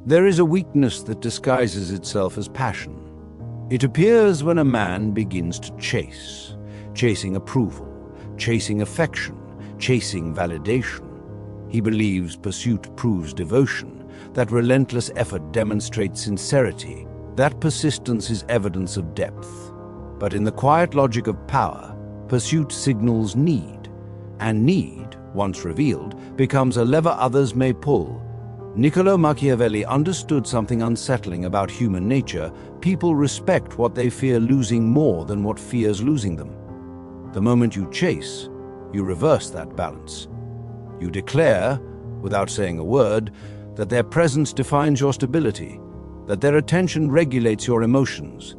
There is a weakness that disguises itself as passion. It appears when a man begins to chasing approval, chasing affection, chasing validation. He believes pursuit proves devotion, that relentless effort demonstrates sincerity, that persistence is evidence of depth. But in the quiet logic of power, pursuit signals need, and need, once revealed, becomes a lever others may pull. Niccolò Machiavelli understood something unsettling about human nature. People respect what they fear losing more than what fears losing them. The moment you chase, you reverse that balance. You declare, without saying a word, that their presence defines your stability, that their attention regulates your emotions,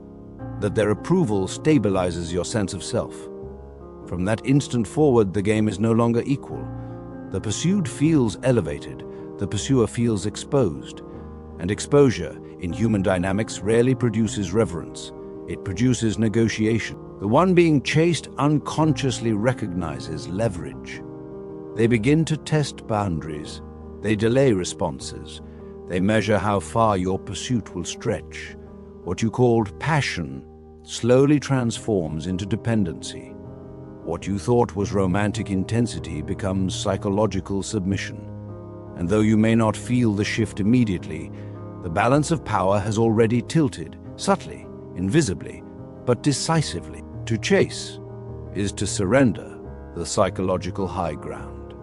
that their approval stabilizes your sense of self. From that instant forward, the game is no longer equal. The pursued feels elevated, the pursuer feels exposed. And exposure, in human dynamics, rarely produces reverence. It produces negotiation. The one being chased unconsciously recognizes leverage. They begin to test boundaries. They delay responses. They measure how far your pursuit will stretch. What you called passion slowly transforms into dependency. What you thought was romantic intensity becomes psychological submission. And though you may not feel the shift immediately, the balance of power has already tilted, subtly, invisibly, but decisively. To chase is to surrender the psychological high ground.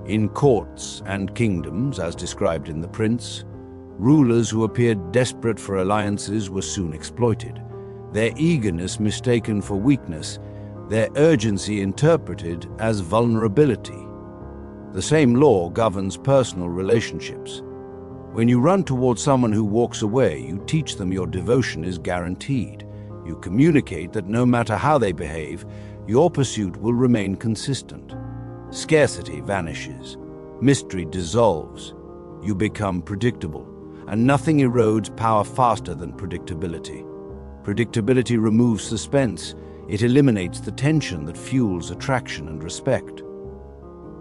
In courts and kingdoms, as described in The Prince, rulers who appeared desperate for alliances were soon exploited, their eagerness mistaken for weakness, their urgency interpreted as vulnerability. The same law governs personal relationships. When you run towards someone who walks away, you teach them your devotion is guaranteed. You communicate that no matter how they behave, your pursuit will remain consistent. Scarcity vanishes. Mystery dissolves. You become predictable, and nothing erodes power faster than predictability. Predictability removes suspense. It eliminates the tension that fuels attraction and respect.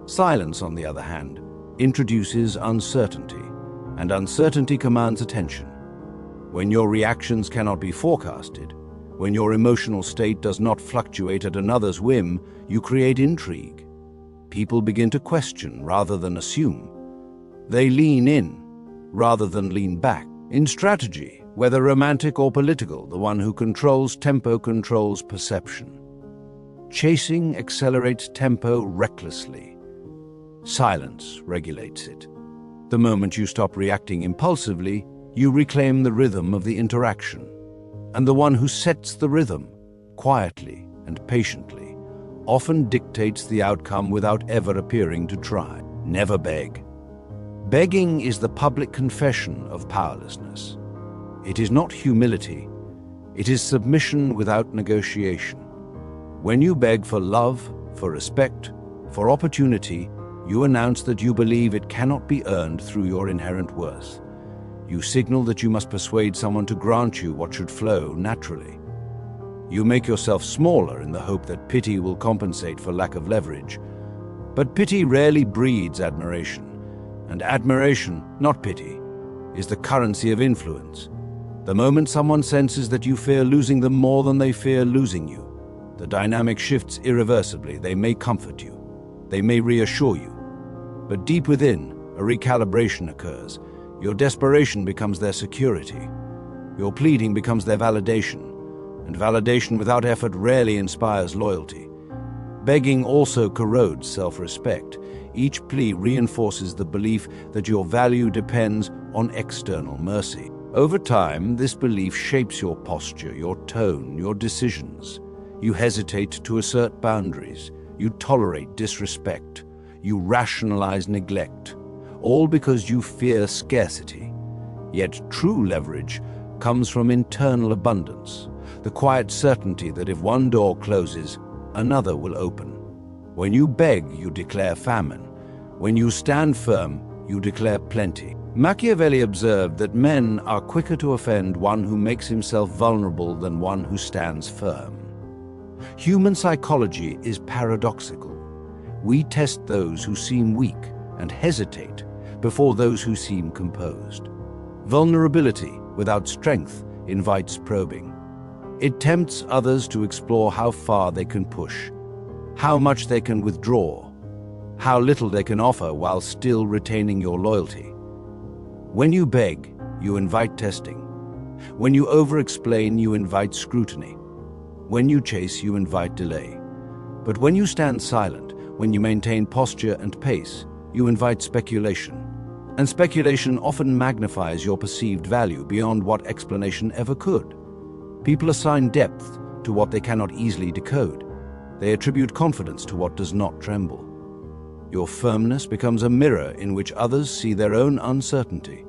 Silence, on the other hand, introduces uncertainty, and uncertainty commands attention. When your reactions cannot be forecasted, when your emotional state does not fluctuate at another's whim, you create intrigue. People begin to question rather than assume. They lean in rather than lean back. In strategy, whether romantic or political, the one who controls tempo controls perception. Chasing accelerates tempo recklessly. Silence regulates it. The moment you stop reacting impulsively, you reclaim the rhythm of the interaction. And the one who sets the rhythm, quietly and patiently, often dictates the outcome without ever appearing to try. Never beg. Begging is the public confession of powerlessness. It is not humility. It is submission without negotiation. When you beg for love, for respect, for opportunity, you announce that you believe it cannot be earned through your inherent worth. You signal that you must persuade someone to grant you what should flow naturally. You make yourself smaller in the hope that pity will compensate for lack of leverage. But pity rarely breeds admiration. And admiration, not pity, is the currency of influence. The moment someone senses that you fear losing them more than they fear losing you, the dynamic shifts irreversibly. They may comfort you. They may reassure you. But deep within, a recalibration occurs. Your desperation becomes their security. Your pleading becomes their validation. And validation without effort rarely inspires loyalty. Begging also corrodes self-respect. Each plea reinforces the belief that your value depends on external mercy. Over time, this belief shapes your posture, your tone, your decisions. You hesitate to assert boundaries. You tolerate disrespect. You rationalize neglect, all because you fear scarcity. Yet true leverage comes from internal abundance, the quiet certainty that if one door closes, another will open. When you beg, you declare famine. When you stand firm, you declare plenty. Machiavelli observed that men are quicker to offend one who makes himself vulnerable than one who stands firm. Human psychology is paradoxical. We test those who seem weak and hesitate before those who seem composed. Vulnerability without strength invites probing. It tempts others to explore how far they can push, how much they can withdraw, how little they can offer while still retaining your loyalty. When you beg, you invite testing. When you over-explain, you invite scrutiny. When you chase, you invite delay. But when you stand silent, when you maintain posture and pace, you invite speculation. And speculation often magnifies your perceived value beyond what explanation ever could. People assign depth to what they cannot easily decode. They attribute confidence to what does not tremble. Your firmness becomes a mirror in which others see their own uncertainty.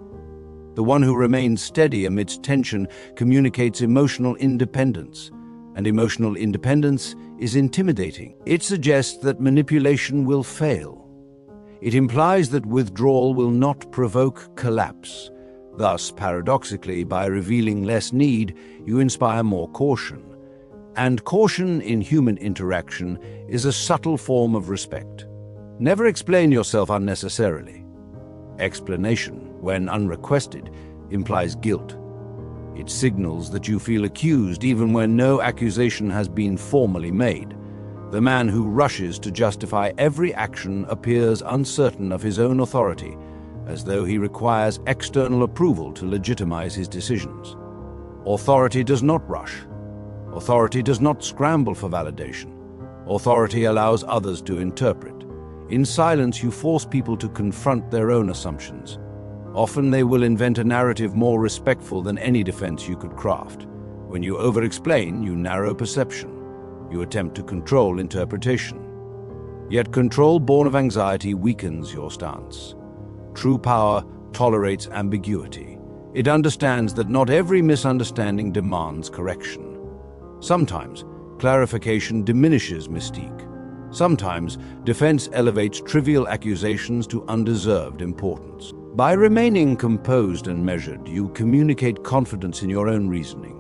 The one who remains steady amidst tension communicates emotional independence, and emotional independence is intimidating. It suggests that manipulation will fail. It implies that withdrawal will not provoke collapse. Thus, paradoxically, by revealing less need, you inspire more caution. And caution in human interaction is a subtle form of respect. Never explain yourself unnecessarily. Explanation, when unrequested, implies guilt. It signals that you feel accused even when no accusation has been formally made. The man who rushes to justify every action appears uncertain of his own authority, as though he requires external approval to legitimize his decisions. Authority does not rush. Authority does not scramble for validation. Authority allows others to interpret. In silence, you force people to confront their own assumptions. Often they will invent a narrative more respectful than any defense you could craft. When you over-explain, you narrow perception. You attempt to control interpretation. Yet control born of anxiety weakens your stance. True power tolerates ambiguity. It understands that not every misunderstanding demands correction. Sometimes, clarification diminishes mystique. Sometimes, defense elevates trivial accusations to undeserved importance. By remaining composed and measured, you communicate confidence in your own reasoning.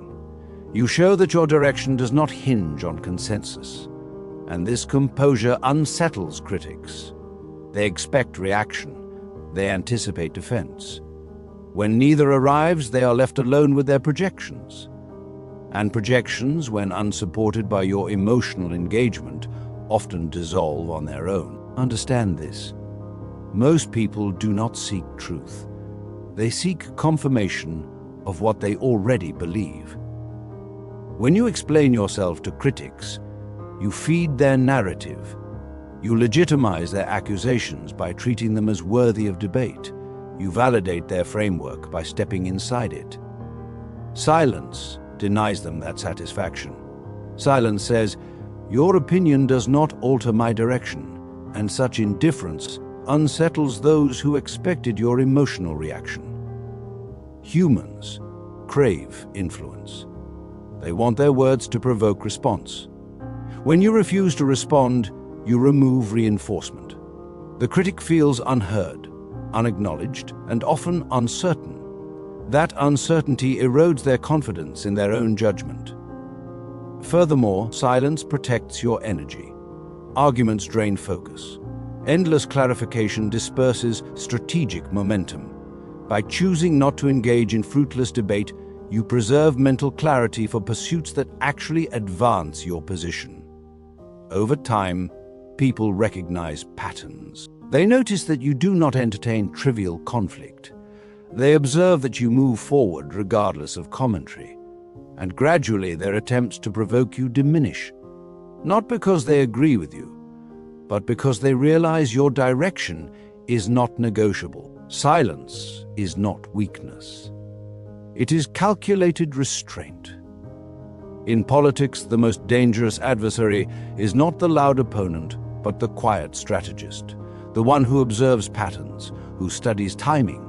You show that your direction does not hinge on consensus, and this composure unsettles critics. They expect reaction. They anticipate defense. When neither arrives, they are left alone with their projections. And projections, when unsupported by your emotional engagement, often dissolve on their own. Understand this. Most people do not seek truth. They seek confirmation of what they already believe. When you explain yourself to critics, you feed their narrative. You legitimize their accusations by treating them as worthy of debate. You validate their framework by stepping inside it. Silence denies them that satisfaction. Silence says, "Your opinion does not alter my direction," and such indifference unsettles those who expected your emotional reaction. Humans crave influence. They want their words to provoke response. When you refuse to respond, you remove reinforcement. The critic feels unheard, unacknowledged, and often uncertain. That uncertainty erodes their confidence in their own judgment. Furthermore, silence protects your energy. Arguments drain focus. Endless clarification disperses strategic momentum. By choosing not to engage in fruitless debate, you preserve mental clarity for pursuits that actually advance your position. Over time, people recognize patterns. They notice that you do not entertain trivial conflict. They observe that you move forward regardless of commentary. And gradually their attempts to provoke you diminish. Not because they agree with you, but because they realize your direction is not negotiable. Silence is not weakness. It is calculated restraint. In politics, the most dangerous adversary is not the loud opponent, but the quiet strategist, the one who observes patterns, who studies timing,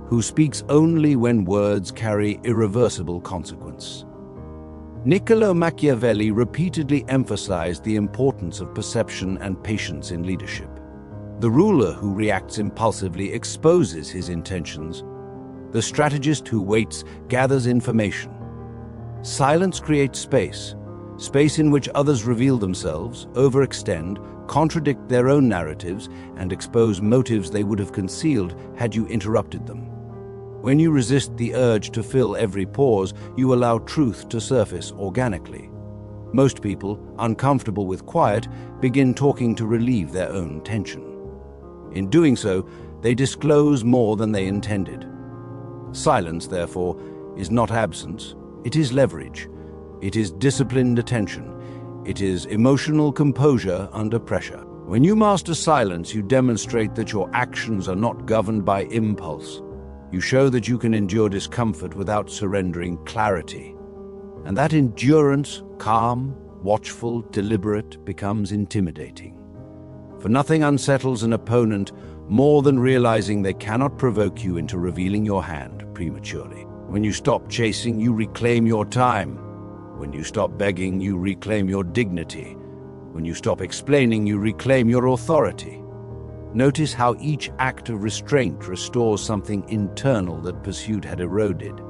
who speaks only when words carry irreversible consequence. Niccolò Machiavelli repeatedly emphasized the importance of perception and patience in leadership. The ruler who reacts impulsively exposes his intentions. The strategist who waits gathers information. Silence creates space, space in which others reveal themselves, overextend, contradict their own narratives, and expose motives they would have concealed had you interrupted them. When you resist the urge to fill every pause, you allow truth to surface organically. Most people, uncomfortable with quiet, begin talking to relieve their own tension. In doing so, they disclose more than they intended. Silence, therefore, is not absence, it is leverage. It is disciplined attention. It is emotional composure under pressure. When you master silence, you demonstrate that your actions are not governed by impulse. You show that you can endure discomfort without surrendering clarity. And that endurance, calm, watchful, deliberate, becomes intimidating. For nothing unsettles an opponent more than realizing they cannot provoke you into revealing your hand prematurely. When you stop chasing, you reclaim your time. When you stop begging, you reclaim your dignity. When you stop explaining, you reclaim your authority. Notice how each act of restraint restores something internal that pursuit had eroded.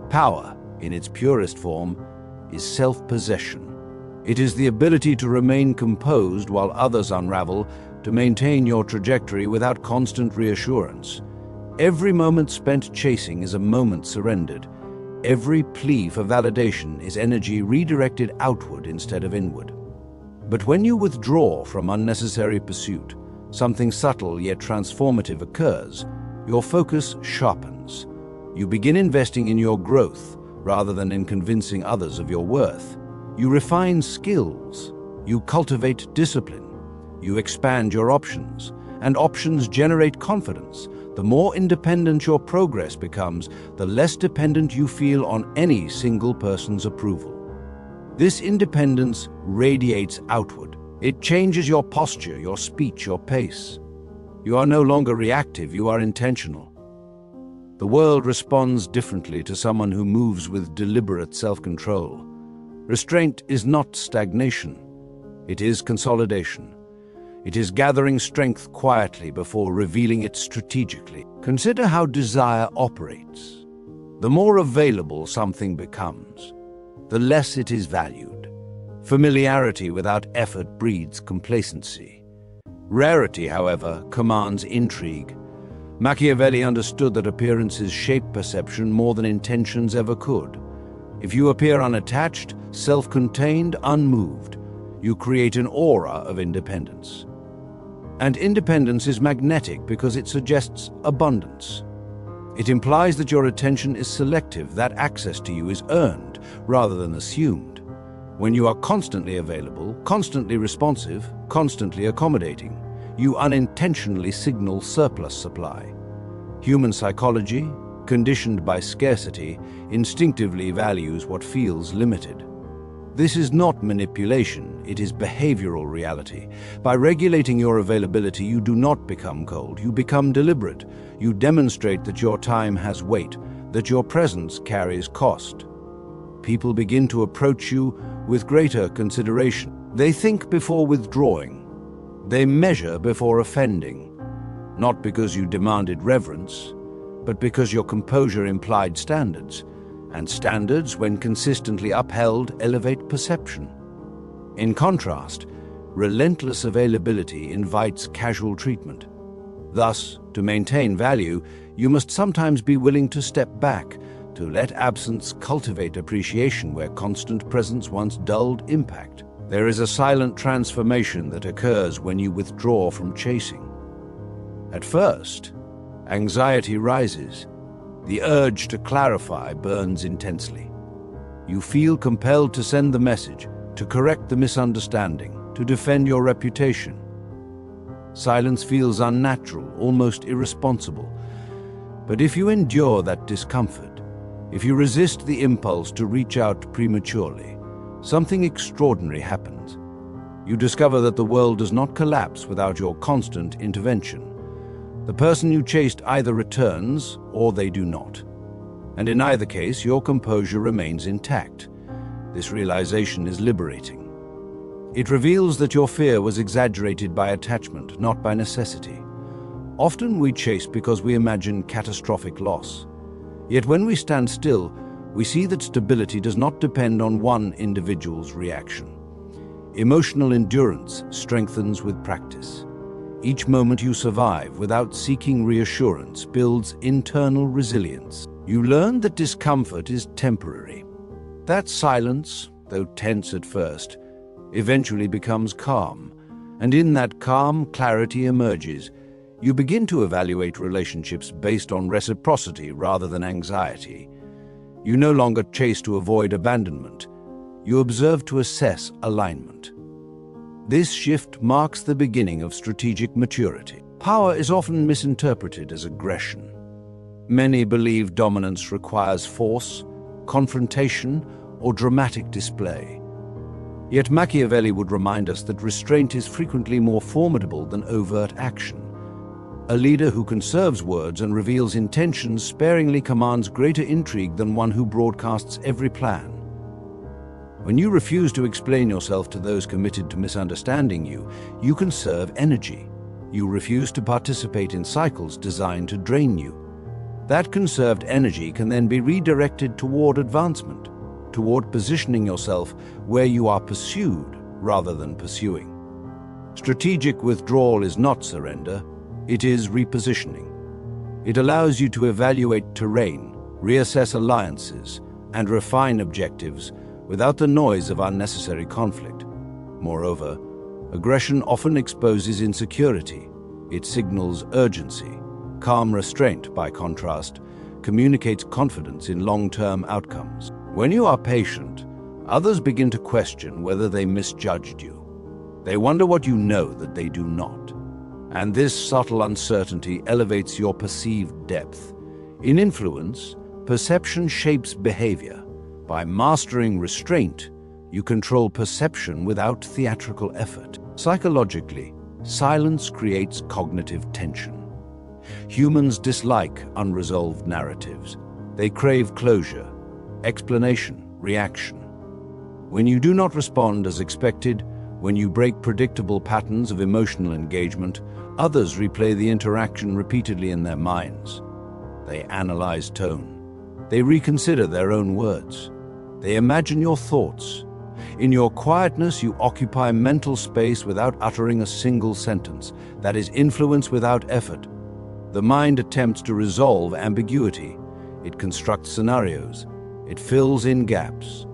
Power, in its purest form, is self-possession. It is the ability to remain composed while others unravel, to maintain your trajectory without constant reassurance. Every moment spent chasing is a moment surrendered. Every plea for validation is energy redirected outward instead of inward. But when you withdraw from unnecessary pursuit, something subtle yet transformative occurs. Your focus sharpens. You begin investing in your growth rather than in convincing others of your worth. You refine skills. You cultivate discipline. You expand your options, and options generate confidence. The more independent your progress becomes, the less dependent you feel on any single person's approval. This independence radiates outward. It changes your posture, your speech, your pace. You are no longer reactive, you are intentional. The world responds differently to someone who moves with deliberate self-control. Restraint is not stagnation. It is consolidation. It is gathering strength quietly before revealing it strategically. Consider how desire operates. The more available something becomes, the less it is valued. Familiarity without effort breeds complacency. Rarity, however, commands intrigue. Machiavelli understood that appearances shape perception more than intentions ever could. If you appear unattached, self-contained, unmoved, you create an aura of independence. And independence is magnetic because it suggests abundance. It implies that your attention is selective, that access to you is earned rather than assumed. When you are constantly available, constantly responsive, constantly accommodating, you unintentionally signal surplus supply. Human psychology, conditioned by scarcity, instinctively values what feels limited. This is not manipulation, it is behavioral reality. By regulating your availability, you do not become cold, you become deliberate. You demonstrate that your time has weight, that your presence carries cost. People begin to approach you with greater consideration. They think before withdrawing. They measure before offending. Not because you demanded reverence, but because your composure implied standards. And standards, when consistently upheld, elevate perception. In contrast, relentless availability invites casual treatment. Thus, to maintain value, you must sometimes be willing to step back, to let absence cultivate appreciation where constant presence once dulled impact. There is a silent transformation that occurs when you withdraw from chasing. At first, anxiety rises. The urge to clarify burns intensely. You feel compelled to send the message, to correct the misunderstanding, to defend your reputation. Silence feels unnatural, almost irresponsible. But if you endure that discomfort, if you resist the impulse to reach out prematurely, something extraordinary happens. You discover that the world does not collapse without your constant intervention. The person you chased either returns or they do not. And in either case, your composure remains intact. This realization is liberating. It reveals that your fear was exaggerated by attachment, not by necessity. Often we chase because we imagine catastrophic loss. Yet when we stand still, we see that stability does not depend on one individual's reaction. Emotional endurance strengthens with practice. Each moment you survive without seeking reassurance builds internal resilience. You learn that discomfort is temporary. That silence, though tense at first, eventually becomes calm. And in that calm, clarity emerges. You begin to evaluate relationships based on reciprocity rather than anxiety. You no longer chase to avoid abandonment. You observe to assess alignment. This shift marks the beginning of strategic maturity. Power is often misinterpreted as aggression. Many believe dominance requires force, confrontation, or dramatic display. Yet Machiavelli would remind us that restraint is frequently more formidable than overt action. A leader who conserves words and reveals intentions sparingly commands greater intrigue than one who broadcasts every plan. When you refuse to explain yourself to those committed to misunderstanding you, you conserve energy. You refuse to participate in cycles designed to drain you. That conserved energy can then be redirected toward advancement, toward positioning yourself where you are pursued rather than pursuing. Strategic withdrawal is not surrender, it is repositioning. It allows you to evaluate terrain, reassess alliances, and refine objectives without the noise of unnecessary conflict. Moreover, aggression often exposes insecurity. It signals urgency. Calm restraint, by contrast, communicates confidence in long-term outcomes. When you are patient, others begin to question whether they misjudged you. They wonder what you know that they do not. And this subtle uncertainty elevates your perceived depth. In influence, perception shapes behavior. By mastering restraint, you control perception without theatrical effort. Psychologically, silence creates cognitive tension. Humans dislike unresolved narratives. They crave closure, explanation, reaction. When you do not respond as expected, when you break predictable patterns of emotional engagement, others replay the interaction repeatedly in their minds. They analyze tone. They reconsider their own words. They imagine your thoughts. In your quietness, you occupy mental space without uttering a single sentence. That is influence without effort. The mind attempts to resolve ambiguity. It constructs scenarios. It fills in gaps.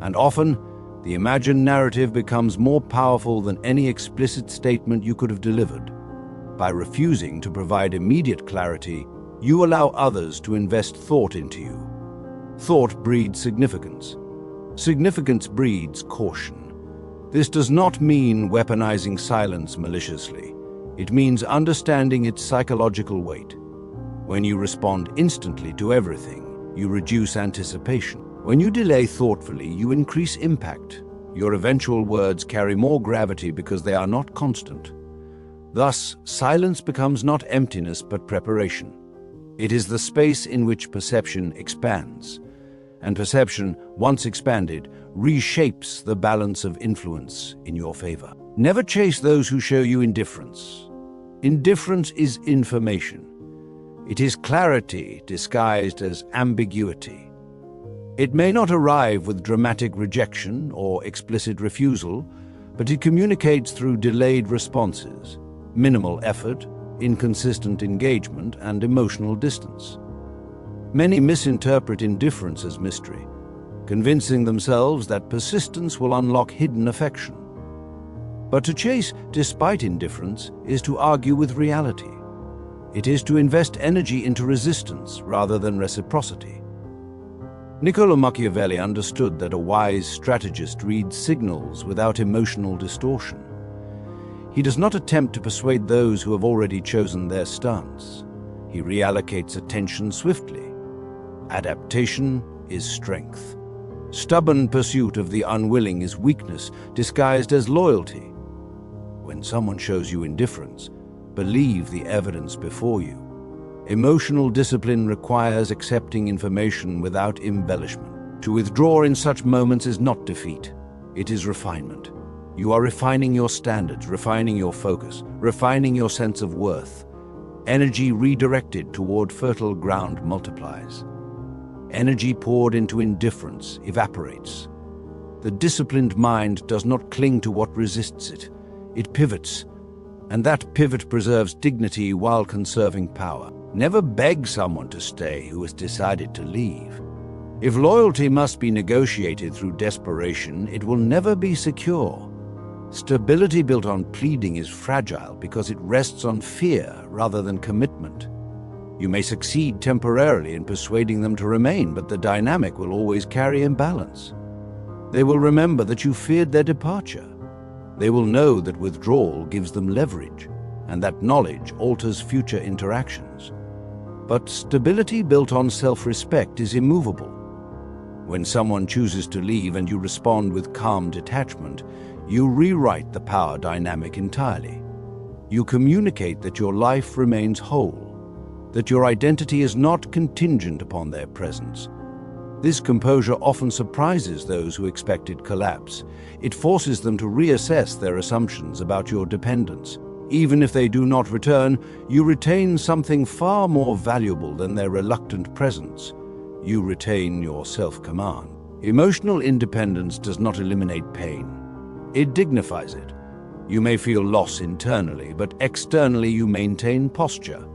And often, the imagined narrative becomes more powerful than any explicit statement you could have delivered. By refusing to provide immediate clarity, you allow others to invest thought into you. Thought breeds significance. Significance breeds caution. This does not mean weaponizing silence maliciously. It means understanding its psychological weight. When you respond instantly to everything, you reduce anticipation. When you delay thoughtfully, you increase impact. Your eventual words carry more gravity because they are not constant. Thus, silence becomes not emptiness but preparation. It is the space in which perception expands. And perception, once expanded, reshapes the balance of influence in your favor. Never chase those who show you indifference. Indifference is information. It is clarity disguised as ambiguity. It may not arrive with dramatic rejection or explicit refusal, but it communicates through delayed responses, minimal effort, inconsistent engagement, and emotional distance. Many misinterpret indifference as mystery, convincing themselves that persistence will unlock hidden affection. But to chase despite indifference is to argue with reality. It is to invest energy into resistance rather than reciprocity. Niccolò Machiavelli understood that a wise strategist reads signals without emotional distortion. He does not attempt to persuade those who have already chosen their stance. He reallocates attention swiftly. Adaptation is strength. Stubborn pursuit of the unwilling is weakness disguised as loyalty. When someone shows you indifference, believe the evidence before you. Emotional discipline requires accepting information without embellishment. To withdraw in such moments is not defeat. It is refinement. You are refining your standards, refining your focus, refining your sense of worth. Energy redirected toward fertile ground multiplies. Energy poured into indifference evaporates. The disciplined mind does not cling to what resists it. It pivots. And that pivot preserves dignity while conserving power. Never beg someone to stay who has decided to leave. If loyalty must be negotiated through desperation, it will never be secure. Stability built on pleading is fragile because it rests on fear rather than commitment. You may succeed temporarily in persuading them to remain, but the dynamic will always carry imbalance. They will remember that you feared their departure. They will know that withdrawal gives them leverage, and that knowledge alters future interactions. But stability built on self-respect is immovable. When someone chooses to leave and you respond with calm detachment, you rewrite the power dynamic entirely. You communicate that your life remains whole, that your identity is not contingent upon their presence. This composure often surprises those who expected collapse. It forces them to reassess their assumptions about your dependence. Even if they do not return, you retain something far more valuable than their reluctant presence. You retain your self-command. Emotional independence does not eliminate pain. It dignifies it. You may feel loss internally, but externally you maintain posture,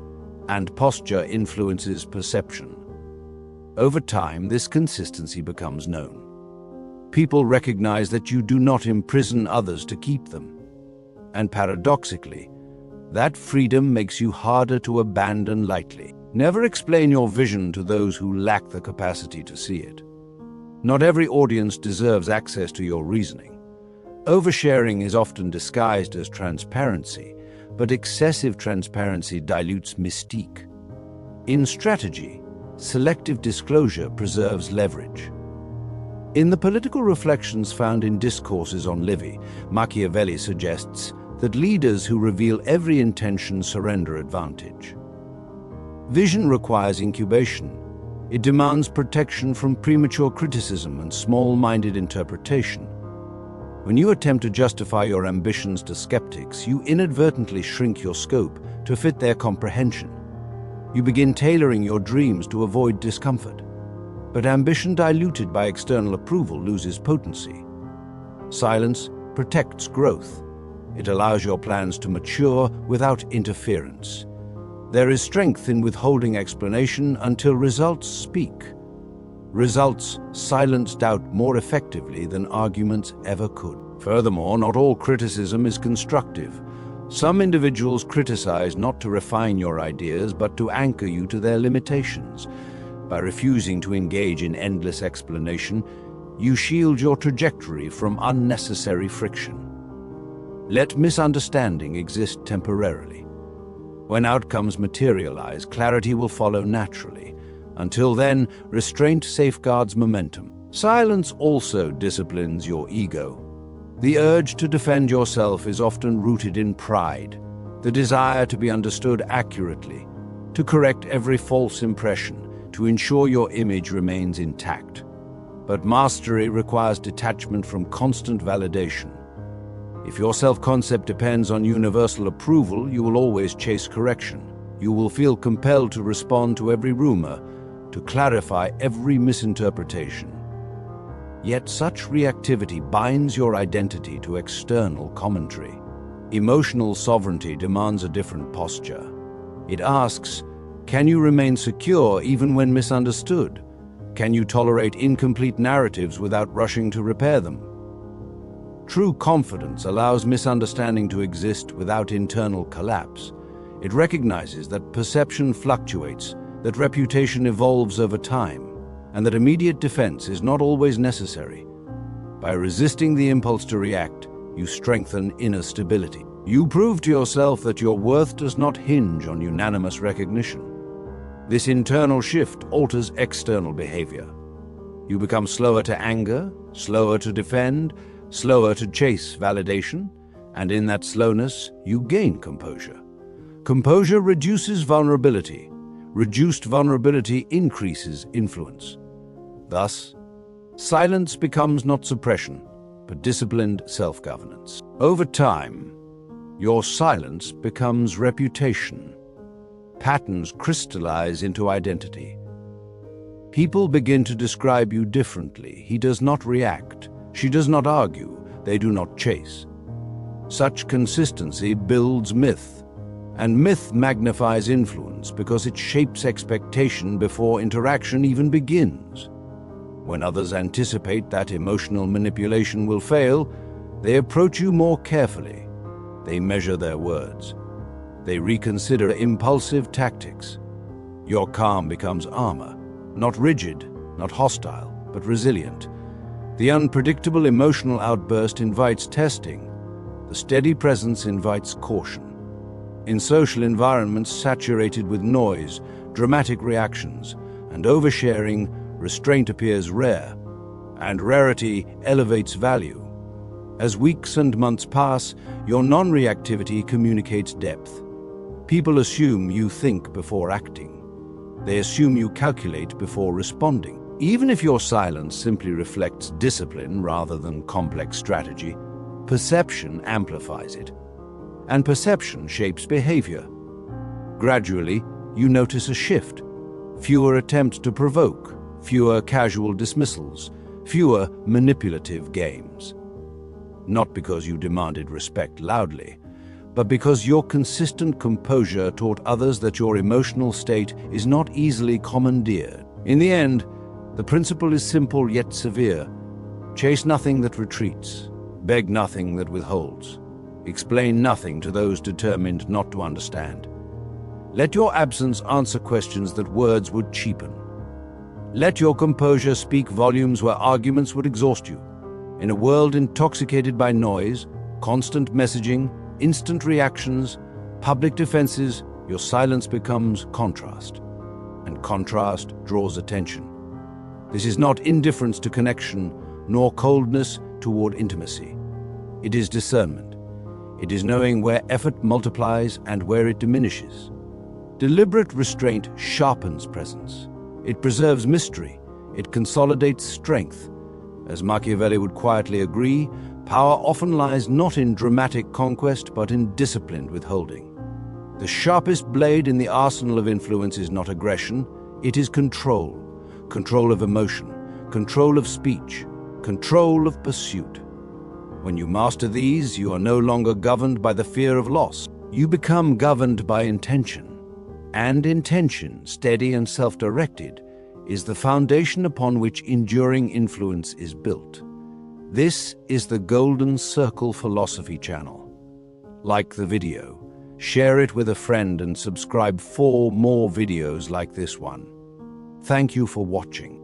and posture influences perception. Over time, this consistency becomes known. People recognize that you do not imprison others to keep them. And paradoxically, that freedom makes you harder to abandon lightly. Never explain your vision to those who lack the capacity to see it. Not every audience deserves access to your reasoning. Oversharing is often disguised as transparency, but excessive transparency dilutes mystique. In strategy, selective disclosure preserves leverage. In the political reflections found in Discourses on Livy, Machiavelli suggests that leaders who reveal every intention surrender advantage. Vision requires incubation. It demands protection from premature criticism and small-minded interpretation. When you attempt to justify your ambitions to skeptics, you inadvertently shrink your scope to fit their comprehension. You begin tailoring your dreams to avoid discomfort. But ambition diluted by external approval loses potency. Silence protects growth. It allows your plans to mature without interference. There is strength in withholding explanation until results speak. Results silence doubt more effectively than arguments ever could. Furthermore, not all criticism is constructive. Some individuals criticize not to refine your ideas, but to anchor you to their limitations. By refusing to engage in endless explanation, you shield your trajectory from unnecessary friction. Let misunderstanding exist temporarily. When outcomes materialize, clarity will follow naturally. Until then, restraint safeguards momentum. Silence also disciplines your ego. The urge to defend yourself is often rooted in pride, the desire to be understood accurately, to correct every false impression, to ensure your image remains intact. But mastery requires detachment from constant validation. If your self-concept depends on universal approval, you will always chase correction. You will feel compelled to respond to every rumor, to clarify every misinterpretation. Yet such reactivity binds your identity to external commentary. Emotional sovereignty demands a different posture. It asks, can you remain secure even when misunderstood? Can you tolerate incomplete narratives without rushing to repair them? True confidence allows misunderstanding to exist without internal collapse. It recognizes that perception fluctuates, that reputation evolves over time, and that immediate defense is not always necessary. By resisting the impulse to react, you strengthen inner stability. You prove to yourself that your worth does not hinge on unanimous recognition. This internal shift alters external behavior. You become slower to anger, slower to defend, slower to chase validation, and in that slowness, you gain composure. Composure reduces vulnerability. Reduced vulnerability increases influence. Thus, silence becomes not suppression, but disciplined self-governance. Over time, your silence becomes reputation. Patterns crystallize into identity. People begin to describe you differently. He does not react. She does not argue. They do not chase. Such consistency builds myth, and myth magnifies influence because it shapes expectation before interaction even begins. When others anticipate that emotional manipulation will fail, they approach you more carefully. They measure their words. They reconsider impulsive tactics. Your calm becomes armor, not rigid, not hostile, but resilient. The unpredictable emotional outburst invites testing. The steady presence invites caution. In social environments saturated with noise, dramatic reactions, and oversharing, restraint appears rare, and rarity elevates value. As weeks and months pass, your non-reactivity communicates depth. People assume you think before acting. They assume you calculate before responding. Even if your silence simply reflects discipline rather than complex strategy, perception amplifies it. And perception shapes behavior. Gradually, you notice a shift. Fewer attempts to provoke, fewer casual dismissals, fewer manipulative games. Not because you demanded respect loudly, but because your consistent composure taught others that your emotional state is not easily commandeered. In the end, the principle is simple yet severe. Chase nothing that retreats, beg nothing that withholds, explain nothing to those determined not to understand. Let your absence answer questions that words would cheapen. Let your composure speak volumes where arguments would exhaust you. In a world intoxicated by noise, constant messaging, instant reactions, public defenses, your silence becomes contrast, and contrast draws attention. This is not indifference to connection, nor coldness toward intimacy. It is discernment. It is knowing where effort multiplies and where it diminishes. Deliberate restraint sharpens presence. It preserves mystery. It consolidates strength. As Machiavelli would quietly agree, power often lies not in dramatic conquest, but in disciplined withholding. The sharpest blade in the arsenal of influence is not aggression, it is control. Control of emotion, control of speech, control of pursuit. When you master these, you are no longer governed by the fear of loss. You become governed by intention. And intention, steady and self-directed, is the foundation upon which enduring influence is built. This is the Golden Circle Philosophy channel. Like the video, share it with a friend and subscribe for more videos like this one. Thank you for watching.